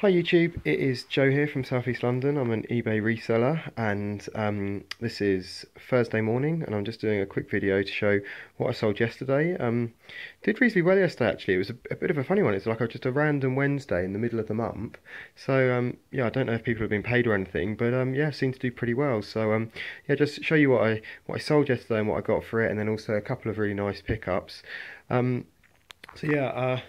Hi YouTube, it is Joe here from South East London. I'm an eBay reseller and this is Thursday morning and I'm just doing a quick video to show what I sold yesterday. Did reasonably well yesterday actually. It was a bit of a funny one. It's like just a random Wednesday in the middle of the month. So yeah, I don't know if people have been paid or anything, but yeah, seemed to do pretty well. So yeah, just show you what I sold yesterday and what I got for it, and then also a couple of really nice pickups. So yeah,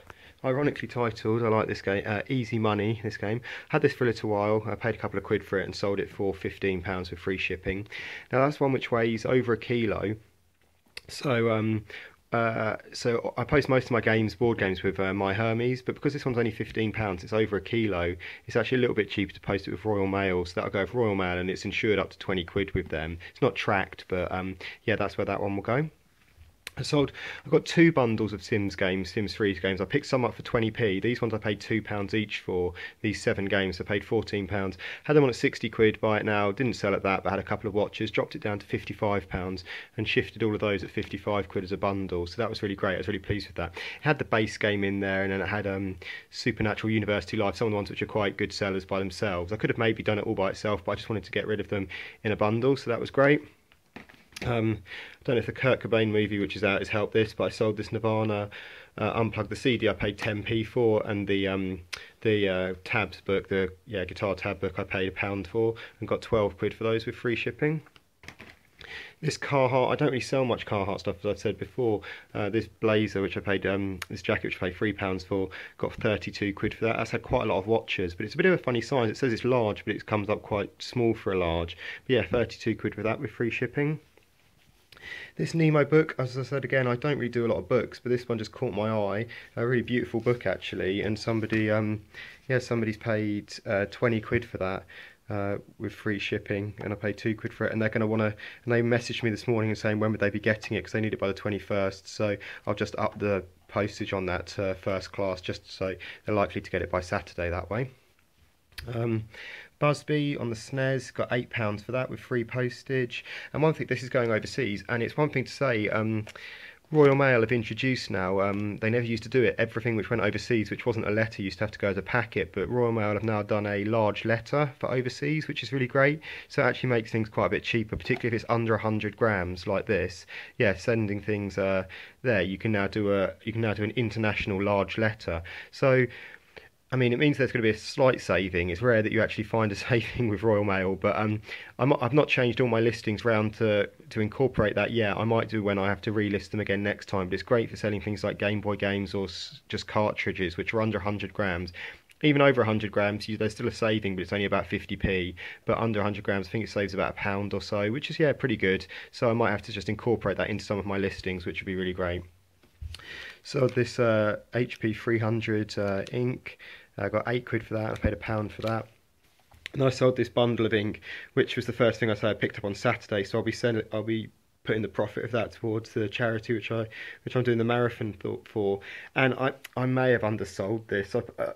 ironically titled, I like this game, Easy Money, this game. Had this for a little while, I paid a couple of quid for it and sold it for £15 with free shipping. Now that's one which weighs over a kilo. So so I post most of my board games with My Hermes, but because this one's only £15, it's over a kilo, it's actually a little bit cheaper to post it with Royal Mail, so that'll go with Royal Mail and it's insured up to 20 quid with them. It's not tracked, but yeah, that's where that one will go. I've got two bundles of Sims 3 games. I picked some up for 20p. These ones I paid £2 each for. These 7 games I paid £14. Had them on at 60 quid, buy it now, didn't sell at that, but had a couple of watches, dropped it down to £55 and shifted all of those at 55 quid as a bundle. So that was really great. I was really pleased with that. It had the base game in there, and then it had Supernatural University Life, some of the ones which are quite good sellers by themselves. I could have maybe done it all by itself, but I just wanted to get rid of them in a bundle, so that was great. I don't know if the Kurt Cobain movie which is out has helped this, but I sold this Nirvana Unplugged, the CD I paid 10p for, and the tabs book, the guitar tab book, I paid £1 for and got 12 quid for those with free shipping. This Carhartt, I don't really sell much Carhartt stuff, as I've said before. This blazer, which I paid, this jacket, which I paid £3 for, got 32 quid for that. That's had quite a lot of watches, but it's a bit of a funny size. It says it's large, but it comes up quite small for a large. But yeah, 32 quid for that with free shipping. This Nemo book, as I said again, I don't really do a lot of books, but this one just caught my eye. A really beautiful book actually, and somebody's paid 20 quid for that with free shipping, and I paid 2 quid for it. And they're going to want to, and they messaged me this morning and saying when would they be getting it, because they need it by the 21st. So I'll just up the postage on that to first class, just so they're likely to get it by Saturday that way. Busby on the SNES, got £8 for that with free postage. And one thing, this is going overseas, and it's one thing to say, Royal Mail have introduced now, they never used to do it, everything which went overseas, which wasn't a letter, used to have to go as a packet, but Royal Mail have now done a large letter for overseas, which is really great. So it actually makes things quite a bit cheaper, particularly if it's under 100 grams like this. Yeah, sending things there, you can now do an international large letter. So I mean, it means there's going to be a slight saving. It's rare that you actually find a saving with Royal Mail, but I've not changed all my listings round to incorporate that yet. I might do when I have to relist them again next time, but it's great for selling things like Game Boy games or just cartridges, which are under 100 grams. Even over 100 grams, there's still a saving, but it's only about 50p. But under 100 grams, I think it saves about £1 or so, which is, yeah, pretty good. So I might have to just incorporate that into some of my listings, which would be really great. So this HP 300 ink. I got 8 quid for that. I paid £1 for that. And I sold this bundle of ink, which was the first thing I picked up on Saturday. So I'll be putting the profit of that towards the charity which I'm doing the marathon for. And I may have undersold this.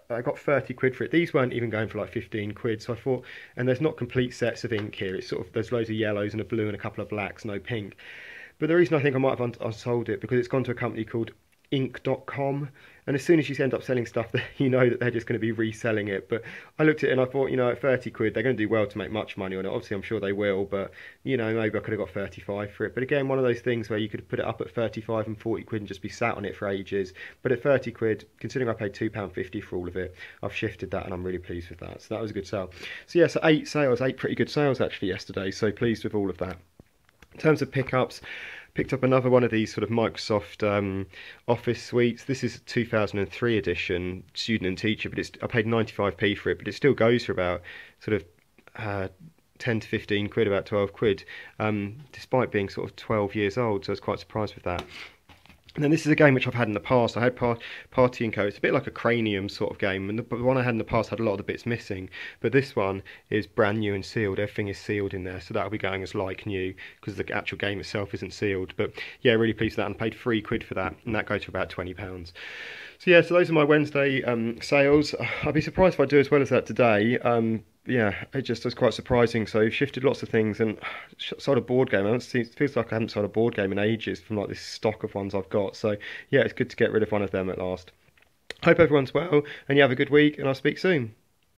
I got 30 quid for it. These weren't even going for like 15 quid. So I thought, and there's not complete sets of ink here. It's sort of, there's loads of yellows and a blue and a couple of blacks, no pink. But the reason I think I might have unsold it, because it's gone to a company called ink.com, and as soon as you end up selling stuff, you know that they're just going to be reselling it. But I looked at it and I thought, at 30 quid they're going to do well to make much money on it. Obviously I'm sure they will, but maybe I could have got 35 for it. But again, one of those things where you could put it up at 35 and 40 quid and just be sat on it for ages. But at 30 quid, considering I paid £2.50 for all of it, I've shifted that and I'm really pleased with that. So that was a good sale. So yeah, so 8 pretty good sales actually yesterday, so pleased with all of that. In terms of pickups, picked up another one of these sort of Microsoft Office suites. This is a 2003 edition, student and teacher, but I paid 95p for it, but it still goes for about sort of 10 to 15 quid, about 12 quid, despite being sort of 12 years old, so I was quite surprised with that. And then this is a game which I've had in the past. I had Party & Co. It's a bit like a Cranium sort of game, and the one I had in the past had a lot of the bits missing. But this one is brand new and sealed. Everything is sealed in there, so that'll be going as like new, because the actual game itself isn't sealed. But yeah, really pleased with that, and paid 3 quid for that, and that goes to about £20. So yeah, so those are my Wednesday sales. I'd be surprised if I do as well as that today. Yeah, it just was quite surprising. So shifted lots of things and sold a board game. It feels like I haven't sold a board game in ages from like this stock of ones I've got. So yeah, it's good to get rid of one of them at last. Hope everyone's well and you have a good week, and I'll speak soon.